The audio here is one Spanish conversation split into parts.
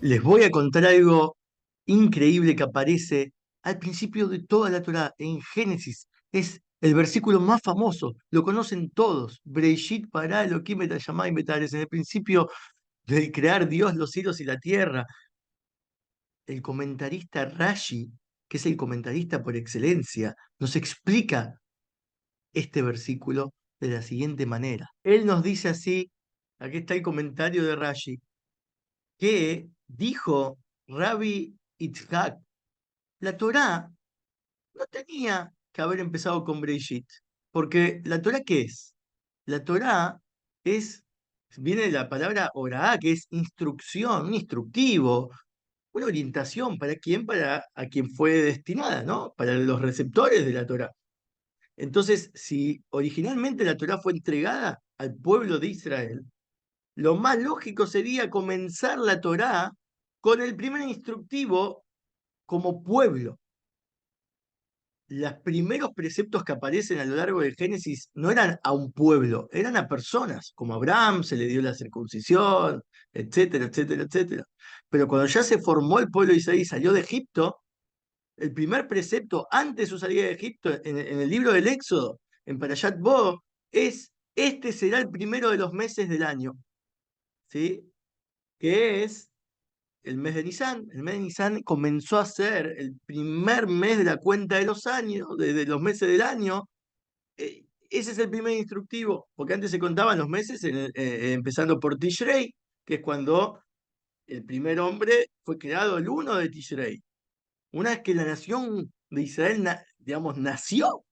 Les voy a contar algo increíble que aparece al principio de toda la Torá, en Génesis. Es el versículo más famoso, lo conocen todos. Breishit pará Elohim et hashamayim et haaretz. En el principio de crear Dios los cielos y la tierra. El comentarista Rashi, que es el comentarista por excelencia, nos explica este versículo de la siguiente manera. Él nos dice así, aquí está el comentario de Rashi, que dijo Rabbi Itzhak: la Torá no tenía que haber empezado con Breishit, porque la Torá, ¿qué es? La Torá es, viene de la palabra orá, que es instrucción, un instructivo, una orientación. ¿Para quién? Para a quien fue destinada, ¿no? Para los receptores de la Torá. Entonces, si originalmente la Torá fue entregada al pueblo de Israel, lo más lógico sería comenzar la Torá con el primer instructivo como pueblo. Los primeros preceptos que aparecen a lo largo del Génesis no eran a un pueblo, eran a personas, como a Abraham se le dio la circuncisión, etcétera, etcétera, etcétera. Pero cuando ya se formó el pueblo de Israel y salió de Egipto, el primer precepto antes de su salida de Egipto, en el libro del Éxodo, en Parashat Bo, es: este será el primero de los meses del año, ¿sí? Que es el mes de Nisan. El mes de Nisan comenzó a ser el primer mes de la cuenta de los años, de los meses del año. Ese es el primer instructivo, porque antes se contaban los meses empezando por Tishrei, que es cuando el primer hombre fue creado el 1 de Tishrei. Una vez que la nación de Israel, digamos, nació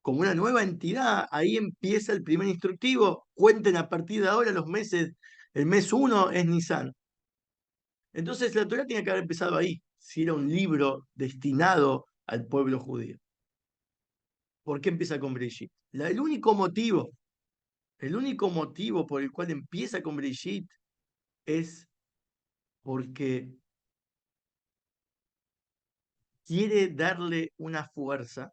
como una nueva entidad, ahí empieza el primer instructivo. Cuenten a partir de ahora los meses. El mes 1 es Nisan. Entonces la Torá tiene que haber empezado ahí, si era un libro destinado al pueblo judío. ¿Por qué empieza con Brigitte? El único motivo por el cual empieza con Brigitte es porque quiere darle una fuerza,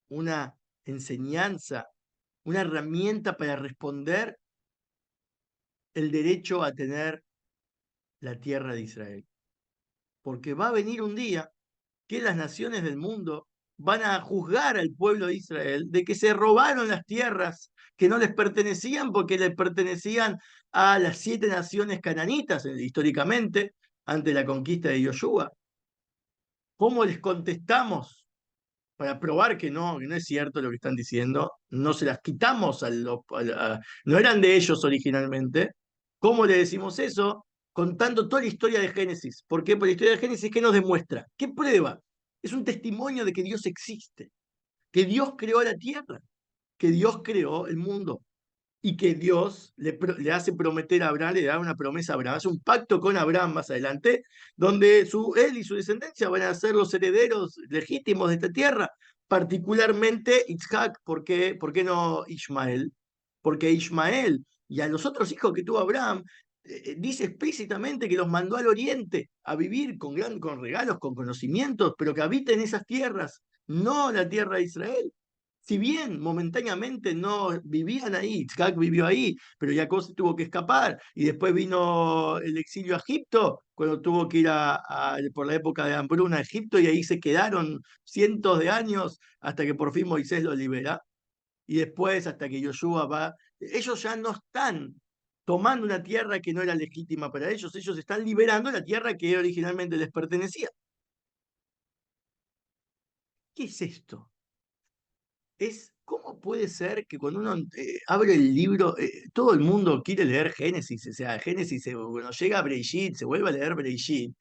una enseñanza, una herramienta para responder el derecho a tener la tierra de Israel. Porque va a venir un día que las naciones del mundo van a juzgar al pueblo de Israel de que se robaron las tierras que no les pertenecían, porque les pertenecían a las 7 naciones cananitas históricamente, ante la conquista de Yoshua. ¿Cómo les contestamos para probar que no es cierto lo que están diciendo? No se las quitamos no eran de ellos originalmente. ¿Cómo le decimos eso? Contando toda la historia de Génesis. ¿Por qué? Por la historia de Génesis, ¿qué nos demuestra? ¿Qué prueba? Es un testimonio de que Dios existe, que Dios creó la tierra, que Dios creó el mundo y que Dios le hace prometer a Abraham, le da una promesa a Abraham, hace un pacto con Abraham más adelante, donde él y su descendencia van a ser los herederos legítimos de esta tierra, particularmente Isaac. ¿Por qué no Ismael? Porque Ismael y a los otros hijos que tuvo Abraham, dice explícitamente que los mandó al oriente a vivir con regalos, con conocimientos, pero que habiten esas tierras, no la tierra de Israel. Si bien momentáneamente no vivían ahí, Itzhak vivió ahí, pero Jacob se tuvo que escapar, y después vino el exilio a Egipto, cuando tuvo que ir por la época de hambruna a Egipto, y ahí se quedaron cientos de años hasta que por fin Moisés los libera, y después hasta que Yoshua va. Ellos ya no están tomando una tierra que no era legítima para ellos están liberando la tierra que originalmente les pertenecía. ¿Qué es esto? ¿Cómo puede ser que cuando uno abre el libro, todo el mundo quiere leer Génesis? O sea, Génesis, bueno, llega a Breishit, se vuelve a leer Breishit,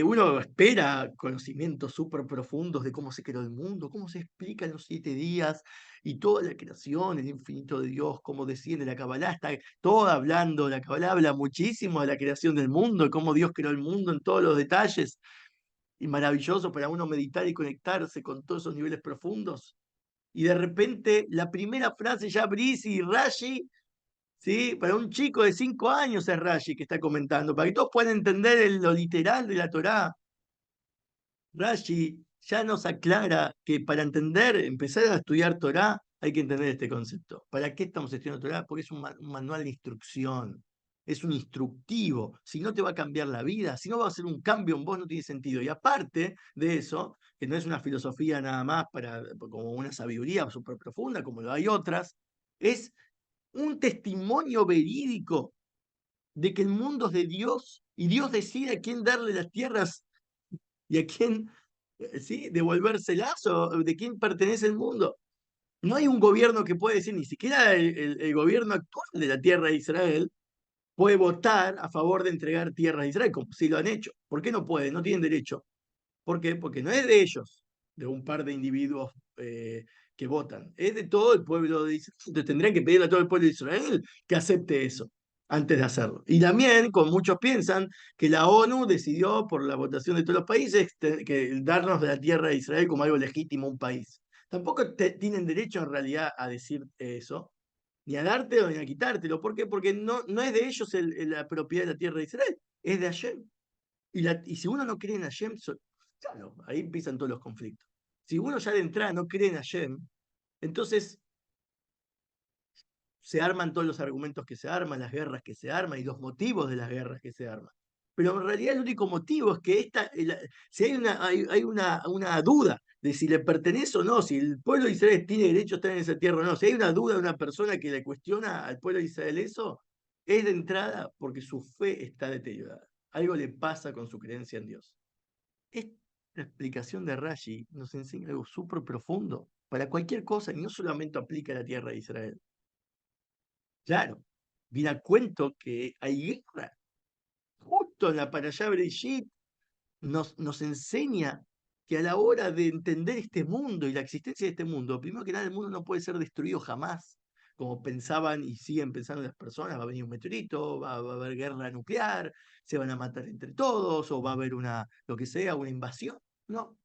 uno espera conocimientos súper profundos de cómo se creó el mundo, cómo se explican los 7 días y toda la creación, el infinito de Dios, cómo desciende la Kabbalah, está toda hablando, la Kabbalah habla muchísimo de la creación del mundo, de cómo Dios creó el mundo en todos los detalles, y maravilloso para uno meditar y conectarse con todos esos niveles profundos. Y de repente la primera frase ya Brisi y Rashi, ¿sí? Para un chico de 5 años es Rashi que está comentando, para que todos puedan entender lo literal de la Torá. Rashi ya nos aclara que para entender, empezar a estudiar Torá, hay que entender este concepto. ¿Para qué estamos estudiando Torá? Porque es un manual de instrucción. es un instructivo. Si no te va a cambiar la vida, si no va a hacer un cambio en vos, no tiene sentido. Y aparte de eso, que no es una filosofía nada más como una sabiduría súper profunda, como lo hay otras, es un testimonio verídico de que el mundo es de Dios y Dios decide a quién darle las tierras y a quién, ¿sí?, devolvérselas, o de quién pertenece el mundo. No hay un gobierno que pueda decir, ni siquiera el gobierno actual de la tierra de Israel puede votar a favor de entregar tierras a Israel, como si lo han hecho. ¿Por qué no pueden? No tienen derecho. ¿Por qué? Porque no es de ellos, de un par de individuos que votan, es de todo el pueblo de Israel. Entonces tendrían que pedirle a todo el pueblo de Israel que acepte eso antes de hacerlo. Y también, como muchos piensan, que la ONU decidió por la votación de todos los países que darnos de la tierra de Israel como algo legítimo a un país. Tampoco tienen derecho en realidad a decir eso, ni a dártelo ni a quitártelo. ¿Por qué? Porque no es de ellos la propiedad de la tierra de Israel, es de Hashem. Y si uno no cree en Hashem, claro, ahí empiezan todos los conflictos. Si uno ya de entrada no cree en Hashem, entonces se arman todos los argumentos que se arman, las guerras que se arman y los motivos de las guerras que se arman. Pero en realidad el único motivo es que si hay una duda de si le pertenece o no, si el pueblo de Israel tiene derecho a estar en esa tierra o no, si hay una duda de una persona que le cuestiona al pueblo de Israel eso, es de entrada porque su fe está deteriorada. Algo le pasa con su creencia en Dios. Esta explicación de Rashi nos enseña algo súper profundo para cualquier cosa y no solamente aplica a la tierra de Israel. Claro, viene a cuento que hay guerra. Justo en la Parashá Bereshit nos enseña que a la hora de entender este mundo y la existencia de este mundo, primero que nada, el mundo no puede ser destruido jamás, como pensaban y siguen pensando las personas. Va a venir un meteorito, va a haber guerra nuclear, se van a matar entre todos, o va a haber lo que sea, una invasión. No,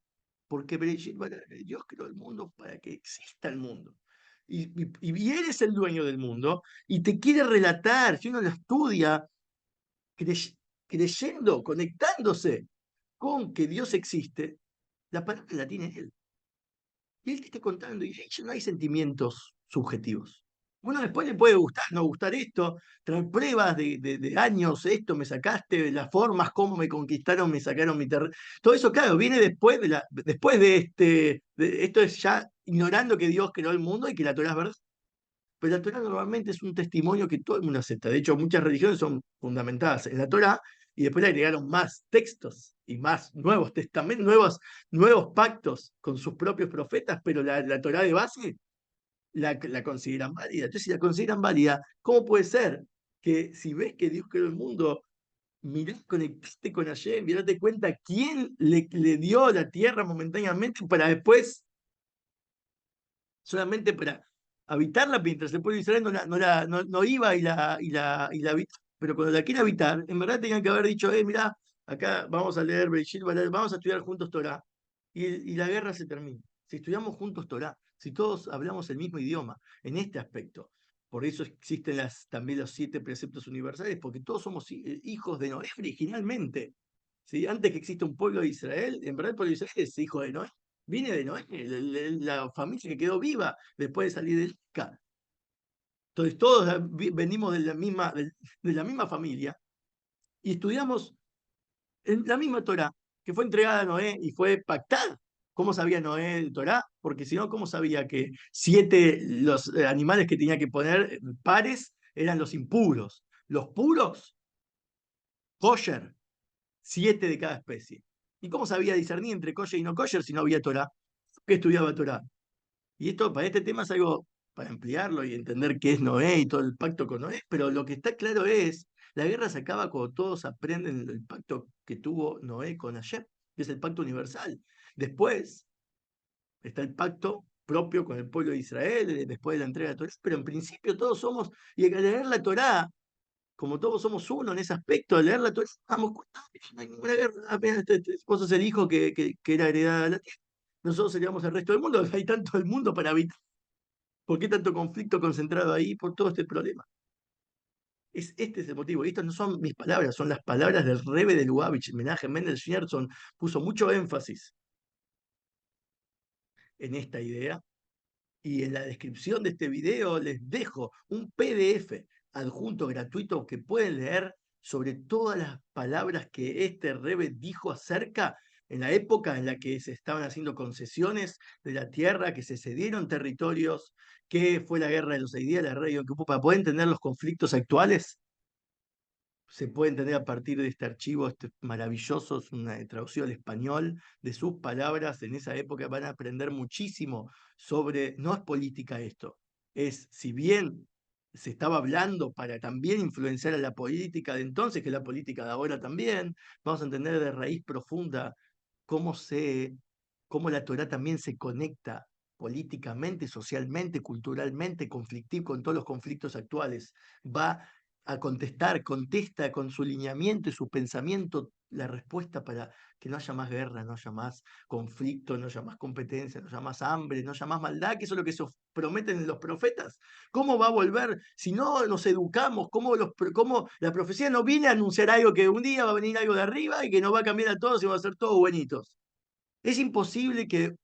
porque Dios creó el mundo para que exista el mundo. Y Él es el dueño del mundo y te quiere relatar, si uno lo estudia, creyendo, conectándose con que Dios existe, la palabra la tiene Él. Y Él te está contando, y ahí ya no hay sentimientos subjetivos. Bueno, después le puede gustar, no gustar esto, traer pruebas de años, esto me sacaste, las formas, cómo me conquistaron, me sacaron mi terreno. Todo eso, claro, viene después esto es ya ignorando que Dios creó el mundo y que la Torah es verdad. Pero la Torah normalmente es un testimonio que todo el mundo acepta. De hecho, muchas religiones son fundamentadas en la Torah y después le agregaron más textos y más nuevos testamentos, nuevos pactos con sus propios profetas, pero la Torah de base la consideran válida. Entonces, si la consideran válida, ¿cómo puede ser que si ves que Dios creó el mundo, mirá, conectaste con Hashem, y date cuenta quién le dio la tierra momentáneamente para después, solamente para habitarla, mientras el pueblo de Israel no iba y la habitaba? Pero cuando la quiere habitar, en verdad tenían que haber dicho, mirá, acá vamos a leer Bereshit, vamos a estudiar juntos Torah, y la guerra se termina. Si estudiamos juntos Torah, si todos hablamos el mismo idioma en este aspecto, por eso existen también los 7 preceptos universales, porque todos somos hijos de Noé originalmente. ¿Sí? Antes que exista un pueblo de Israel, en verdad el pueblo de Israel es hijo de Noé. Viene de Noé, la familia que quedó viva después de salir del Arca. Entonces todos venimos de la misma familia y estudiamos en la misma Torá, que fue entregada a Noé y fue pactada. ¿Cómo sabía Noé el Torá? Porque si no, ¿cómo sabía que 7 los animales que tenía que poner pares eran los impuros? Los puros, kosher, 7 de cada especie. ¿Y cómo sabía discernir entre kosher y no kosher si no había Torá? ¿Qué estudiaba Torá? Y esto, para este tema, es algo para ampliarlo y entender qué es Noé y todo el pacto con Noé, pero lo que está claro es, la guerra se acaba cuando todos aprenden el pacto que tuvo Noé con Hashem, que es el pacto universal. Después está el pacto propio con el pueblo de Israel, después de la entrega de la Torá, pero en principio todos somos, y al leer la Torá, como todos somos uno en ese aspecto, al leer la Torá, damos cuenta que no hay ninguna guerra, apenas vos sos el hijo que era heredada a la tierra. Nosotros seríamos el resto del mundo, hay tanto el mundo para habitar. ¿Por qué tanto conflicto concentrado ahí por todo este problema? Este es el motivo. Y estas no son mis palabras, son las palabras del Rebbe de Lubavitch. Menachem Mendel Schneerson puso mucho énfasis en esta idea. Y en la descripción de este video les dejo un PDF adjunto gratuito que pueden leer sobre todas las palabras que este Rebbe dijo acerca en la época en la que se estaban haciendo concesiones de la tierra, que se cedieron territorios, que fue la guerra de los 6 días, la guerra de Yom Kippur, para poder entender los conflictos actuales. Se puede entender a partir de este archivo maravilloso, es una traducción al español de sus palabras. En esa época van a aprender muchísimo sobre, no es política esto, es si bien se estaba hablando para también influenciar a la política de entonces, que la política de ahora también, vamos a entender de raíz profunda cómo cómo la Torá también se conecta políticamente, socialmente, culturalmente, conflictivo con todos los conflictos actuales. Va a contestar, contesta con su lineamiento y su pensamiento la respuesta para que no haya más guerra, no haya más conflicto, no haya más competencia, no haya más hambre, no haya más maldad, que eso es lo que se prometen los profetas. ¿Cómo va a volver si no nos educamos? ¿Cómo la profecía no viene a anunciar algo que un día va a venir algo de arriba y que nos va a cambiar a todos y va a ser todos buenitos? Es imposible que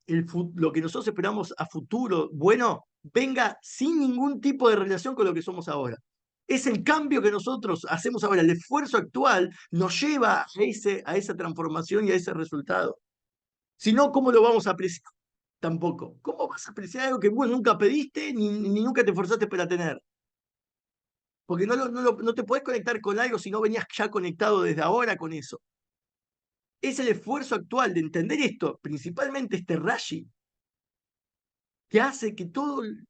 lo que nosotros esperamos a futuro, bueno, venga sin ningún tipo de relación con lo que somos ahora. Es el cambio que nosotros hacemos ahora, el esfuerzo actual nos lleva a esa transformación y a ese resultado. Si no, ¿cómo lo vamos a apreciar? Tampoco. ¿Cómo vas a apreciar algo que vos nunca pediste ni nunca te esforzaste para tener? Porque no te podés conectar con algo si no venías ya conectado desde ahora con eso. Es el esfuerzo actual de entender esto, principalmente este Rashi, que hace que todo el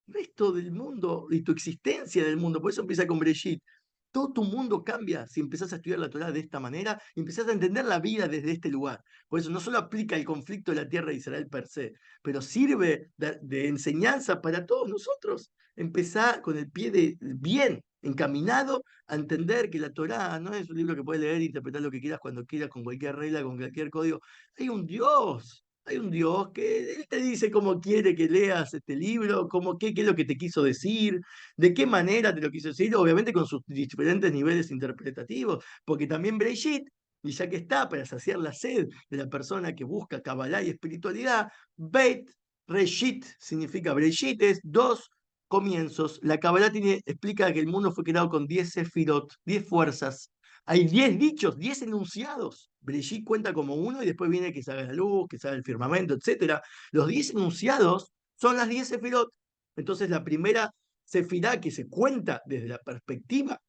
resto del mundo y tu existencia del mundo, por eso empieza con Brejit, todo tu mundo cambia si empezás a estudiar la Torah de esta manera y empezás a entender la vida desde este lugar. Por eso no solo aplica el conflicto de la tierra de Israel per se, pero sirve de enseñanza para todos nosotros. Empezar con el pie bien encaminado a entender que la Torah no es un libro que puedes leer e interpretar lo que quieras cuando quieras, con cualquier regla, con cualquier código. Hay un Dios. Hay un Dios que Él te dice cómo quiere que leas este libro, qué es lo que te quiso decir, de qué manera te lo quiso decir, obviamente con sus diferentes niveles interpretativos, porque también Breishit, y ya que está para saciar la sed de la persona que busca Kabbalah y espiritualidad, Beit Reshit significa Breishit, es dos comienzos. La Kabbalah explica que el mundo fue creado con 10 sefirot, 10 fuerzas. Hay 10 dichos, 10 enunciados. Brigitte cuenta como uno y después viene que salga la luz, que salga el firmamento, etcétera. Los 10 enunciados son las 10 sefirot. Entonces la primera sefirá que se cuenta desde la perspectiva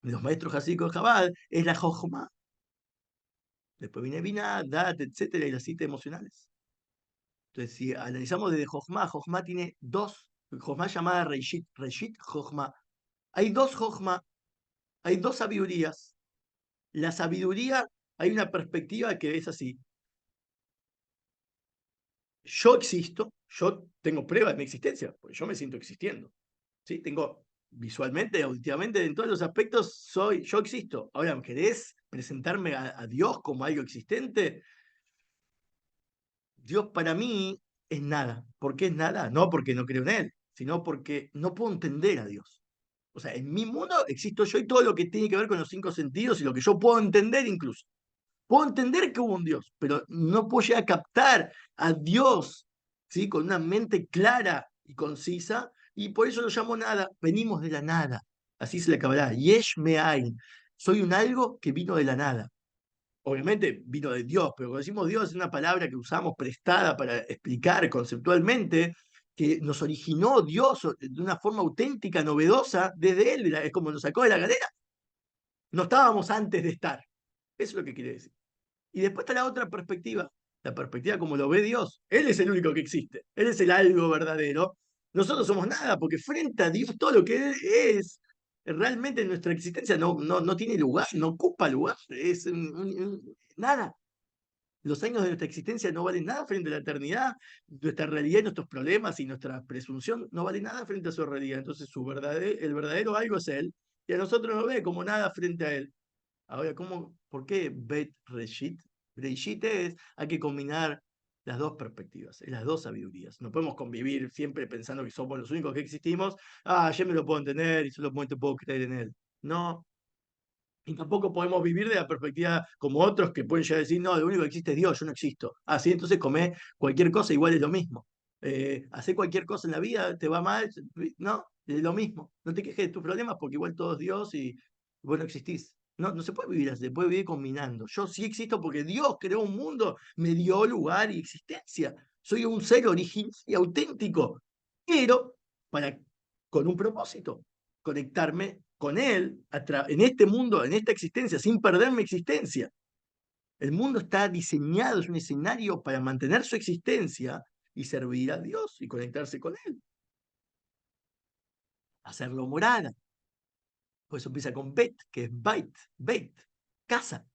de los maestros hasídicos de Chabad es la Jochma. Después viene Binah, Dat, etcétera, y las 7 emocionales. Entonces, si analizamos desde Jochma, Jochma tiene dos, Jochma llamada Reishit, Reishit, Jochma. Hay dos Jochma, hay dos sabidurías. La sabiduría, hay una perspectiva que es así. Yo existo, yo tengo prueba de mi existencia, porque yo me siento existiendo. ¿Sí? Tengo visualmente, auditivamente, en todos los aspectos, yo existo. Ahora, ¿querés presentarme a Dios como algo existente? Dios para mí es nada. ¿Por qué es nada? No porque no creo en Él, sino porque no puedo entender a Dios. O sea, en mi mundo existo yo y todo lo que tiene que ver con los 5 sentidos y lo que yo puedo entender incluso. Puedo entender que hubo un Dios, pero no puedo llegar a captar a Dios, ¿sí? Con una mente clara y concisa, y por eso lo llamo nada. Venimos de la nada. Así se le acabará. Yesh me'ain. Soy un algo que vino de la nada. Obviamente vino de Dios, pero cuando decimos Dios es una palabra que usamos prestada para explicar conceptualmente que nos originó Dios de una forma auténtica, novedosa, desde Él. Es como nos sacó de la galera. No estábamos antes de estar. Eso es lo que quiere decir. Y después está la otra perspectiva, la perspectiva como lo ve Dios. Él es el único que existe, Él es el algo verdadero. Nosotros somos nada, porque frente a Dios todo lo que Él es, realmente en nuestra existencia no tiene lugar, no ocupa lugar, es nada. Los años de nuestra existencia no valen nada frente a la eternidad, nuestra realidad y nuestros problemas y nuestra presunción no valen nada frente a su realidad. Entonces el verdadero algo es Él, y a nosotros nos ve como nada frente a Él. Ahora, por qué Bet Reshit? Reshit hay que combinar las dos perspectivas, las dos sabidurías. No podemos convivir siempre pensando que somos los únicos que existimos. Yo me lo puedo entender y solamente puedo creer en él. No. Y tampoco podemos vivir de la perspectiva como otros que pueden llegar a decir, no, lo único que existe es Dios, yo no existo. Sí, entonces comé cualquier cosa, igual es lo mismo. hacer cualquier cosa en la vida, te va mal, no, es lo mismo. No te quejes de tus problemas porque igual todo es Dios y vos no existís. No, no se puede vivir así, se puede vivir combinando. Yo sí existo porque Dios creó un mundo, me dio lugar y existencia. Soy un ser original y auténtico, pero para, con un propósito, conectarme con Él en este mundo, en esta existencia, sin perder mi existencia. El mundo está diseñado, es un escenario para mantener su existencia y servir a Dios y conectarse con Él, hacerlo morada. Por eso empieza con Bet, que es Beit, casa.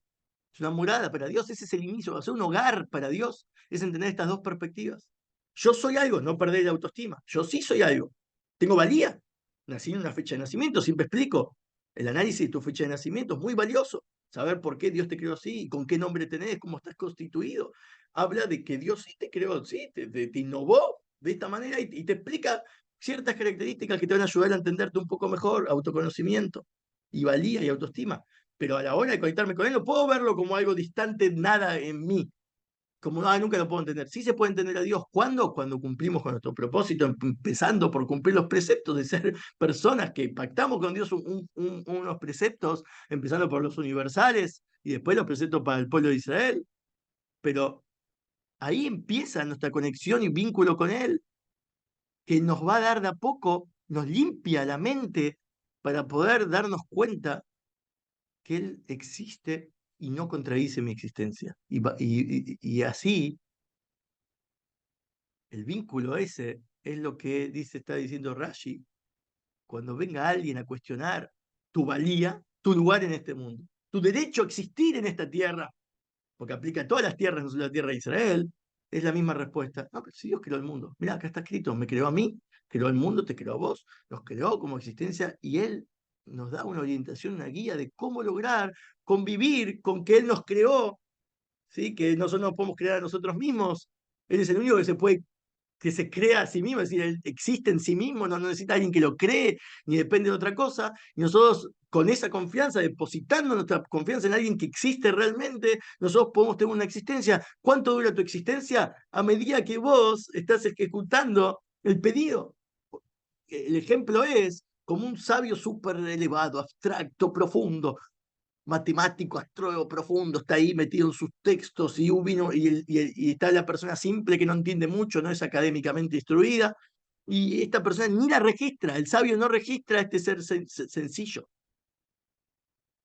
Es una morada para Dios, ese es el inicio, hacer un hogar para Dios, es entender estas dos perspectivas. Yo soy algo, no perder la autoestima. Yo sí soy algo. Tengo valía. Nací en una fecha de nacimiento, siempre explico. El análisis de tu fecha de nacimiento es muy valioso. Saber por qué Dios te creó así, con qué nombre tenés, cómo estás constituido. Habla de que Dios sí te creó, sí, te innovó de esta manera y te explica ciertas características que te van a ayudar a entenderte un poco mejor, autoconocimiento y valía y autoestima. Pero a la hora de conectarme con él, no puedo verlo como algo distante, nada en mí. Como, nunca lo puedo entender. Sí se puede entender a Dios. ¿Cuándo? Cuando cumplimos con nuestro propósito, empezando por cumplir los preceptos de ser personas que pactamos con Dios unos preceptos, empezando por los universales y después los preceptos para el pueblo de Israel. Pero ahí empieza nuestra conexión y vínculo con Él, que nos va a dar de a poco, nos limpia la mente para poder darnos cuenta que Él existe y no contradice mi existencia. Y así, el vínculo ese es lo que está diciendo Rashi, cuando venga alguien a cuestionar tu valía, tu lugar en este mundo, tu derecho a existir en esta tierra, porque aplica a todas las tierras, no solo la tierra de Israel, es la misma respuesta. No, pero si Dios creó el mundo, mira, acá está escrito, me creó a mí, creó el mundo, te creó a vos, nos creó como existencia y Él nos da una orientación, una guía de cómo lograr convivir con que Él nos creó, ¿sí? Que nosotros nos podemos crear a nosotros mismos. Él es el único que se crea a sí mismo, es decir, él existe en sí mismo, no necesita alguien que lo cree, ni depende de otra cosa, y nosotros con esa confianza, depositando nuestra confianza en alguien que existe realmente, nosotros podemos tener una existencia. ¿Cuánto dura tu existencia? A medida que vos estás ejecutando el pedido. El ejemplo es como un sabio súper elevado, abstracto, profundo, matemático, astrólogo profundo, está ahí metido en sus textos y, y está la persona simple que no entiende mucho, no es académicamente instruida, y esta persona ni la registra, el sabio no registra a este ser sencillo,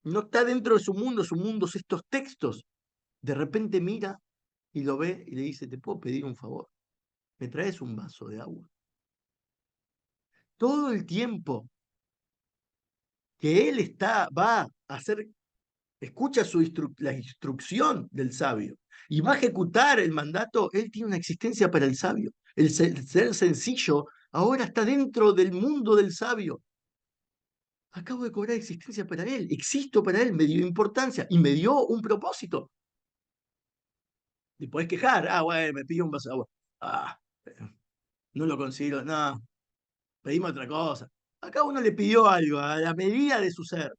no está dentro de su mundo es estos textos. De repente mira y lo ve y le dice, ¿te puedo pedir un favor? ¿Me traes un vaso de agua? Todo el tiempo que él va a hacer escucha la instrucción del sabio y va a ejecutar el mandato, él tiene una existencia para el sabio. El ser sencillo ahora está dentro del mundo del sabio. Acabo de cobrar existencia para él, existo para él, me dio importancia y me dio un propósito. Y podés quejar, bueno, me pidió un vaso de agua. Ah, no lo considero, no, pedimos otra cosa. Acá uno le pidió algo a la medida de su ser.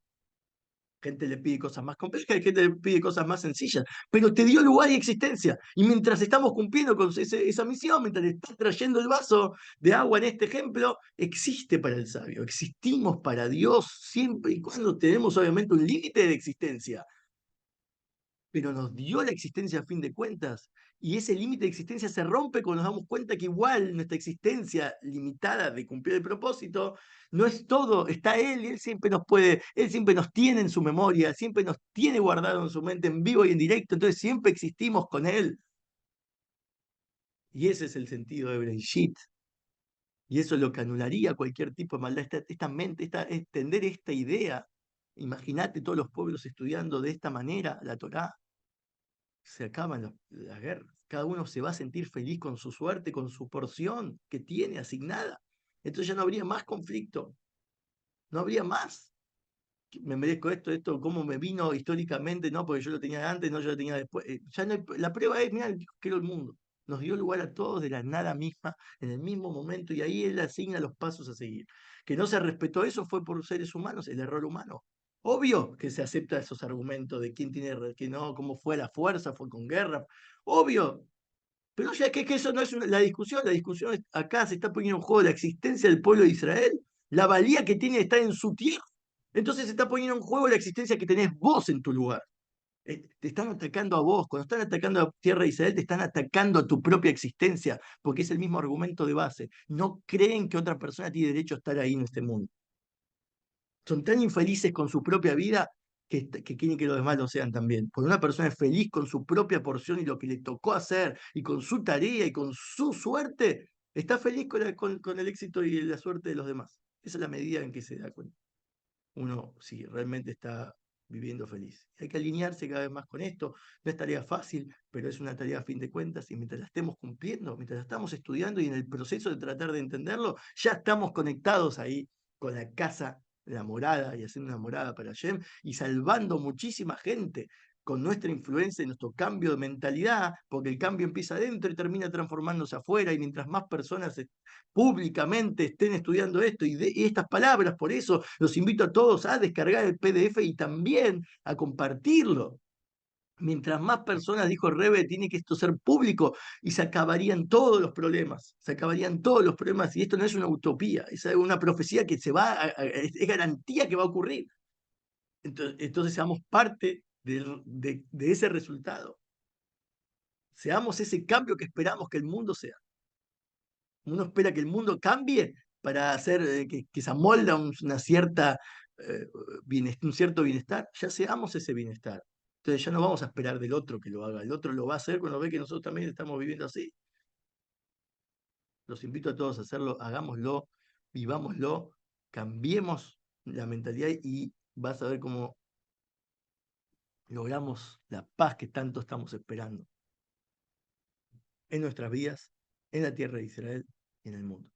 Gente le pide cosas más complejas y gente le pide cosas más sencillas, pero te dio lugar y existencia. Y mientras estamos cumpliendo con esa misión, mientras le estás trayendo el vaso de agua en este ejemplo, existe para el sabio, existimos para Dios siempre y cuando tenemos obviamente un límite de existencia, pero nos dio la existencia a fin de cuentas. Y ese límite de existencia se rompe cuando nos damos cuenta que igual nuestra existencia limitada de cumplir el propósito no es todo, está Él y Él siempre nos puede, Él siempre nos tiene en su memoria, siempre nos tiene guardado en su mente en vivo y en directo, entonces siempre existimos con Él. Y ese es el sentido de Bereshit. Y eso es lo que anularía cualquier tipo de maldad, esta mente, extender esta idea. Imagínate todos los pueblos estudiando de esta manera la Torá, se acaban las guerras. Cada uno se va a sentir feliz con su suerte, con su porción que tiene asignada. Entonces ya no habría más conflicto, no habría más. Me merezco esto, cómo me vino históricamente, no, porque yo lo tenía antes, no, yo lo tenía después. Ya no la prueba es, mira, Dios creó el mundo. Nos dio lugar a todos de la nada misma, en el mismo momento, y ahí Él asigna los pasos a seguir. Que no se respetó eso fue por seres humanos, el error humano. Obvio que se acepta esos argumentos de quién tiene, que no, cómo fue la fuerza, fue con guerra. Obvio, Pero ya que eso no es la discusión acá se está poniendo en juego la existencia del pueblo de Israel, la valía que tiene de estar en su tierra. Entonces se está poniendo en juego la existencia que tenés vos en tu lugar. Te están atacando a vos, cuando están atacando a tierra de Israel, te están atacando a tu propia existencia, porque es el mismo argumento de base. No creen que otra persona tiene derecho a estar ahí en este mundo. Son tan infelices con su propia vida que quieren que los demás lo sean también. Porque una persona es feliz con su propia porción y lo que le tocó hacer, y con su tarea y con su suerte, está feliz con el éxito y la suerte de los demás. Esa es la medida en que se da cuenta uno si realmente está viviendo feliz. Hay que alinearse cada vez más con esto. No es tarea fácil, pero es una tarea a fin de cuentas y mientras la estemos cumpliendo, mientras la estamos estudiando y en el proceso de tratar de entenderlo, ya estamos conectados ahí con la casa, la morada y haciendo una morada para Hashem y salvando muchísima gente con nuestra influencia y nuestro cambio de mentalidad, porque el cambio empieza adentro y termina transformándose afuera, y mientras más personas públicamente estén estudiando esto y estas palabras. Por eso los invito a todos a descargar el PDF y también a compartirlo. Mientras más personas, dijo Rebe, tiene que esto ser público y se acabarían todos los problemas, se acabarían todos los problemas y esto no es una utopía, es una profecía que es garantía que va a ocurrir. Entonces seamos parte de ese resultado, seamos ese cambio que esperamos que el mundo sea. Uno espera que el mundo cambie para hacer que se amolda una cierta, un cierto bienestar. Ya seamos ese bienestar. Entonces ya no vamos a esperar del otro que lo haga. El otro lo va a hacer cuando ve que nosotros también estamos viviendo así. Los invito a todos a hacerlo, hagámoslo, vivámoslo, cambiemos la mentalidad y vas a ver cómo logramos la paz que tanto estamos esperando en nuestras vidas, en la tierra de Israel y en el mundo.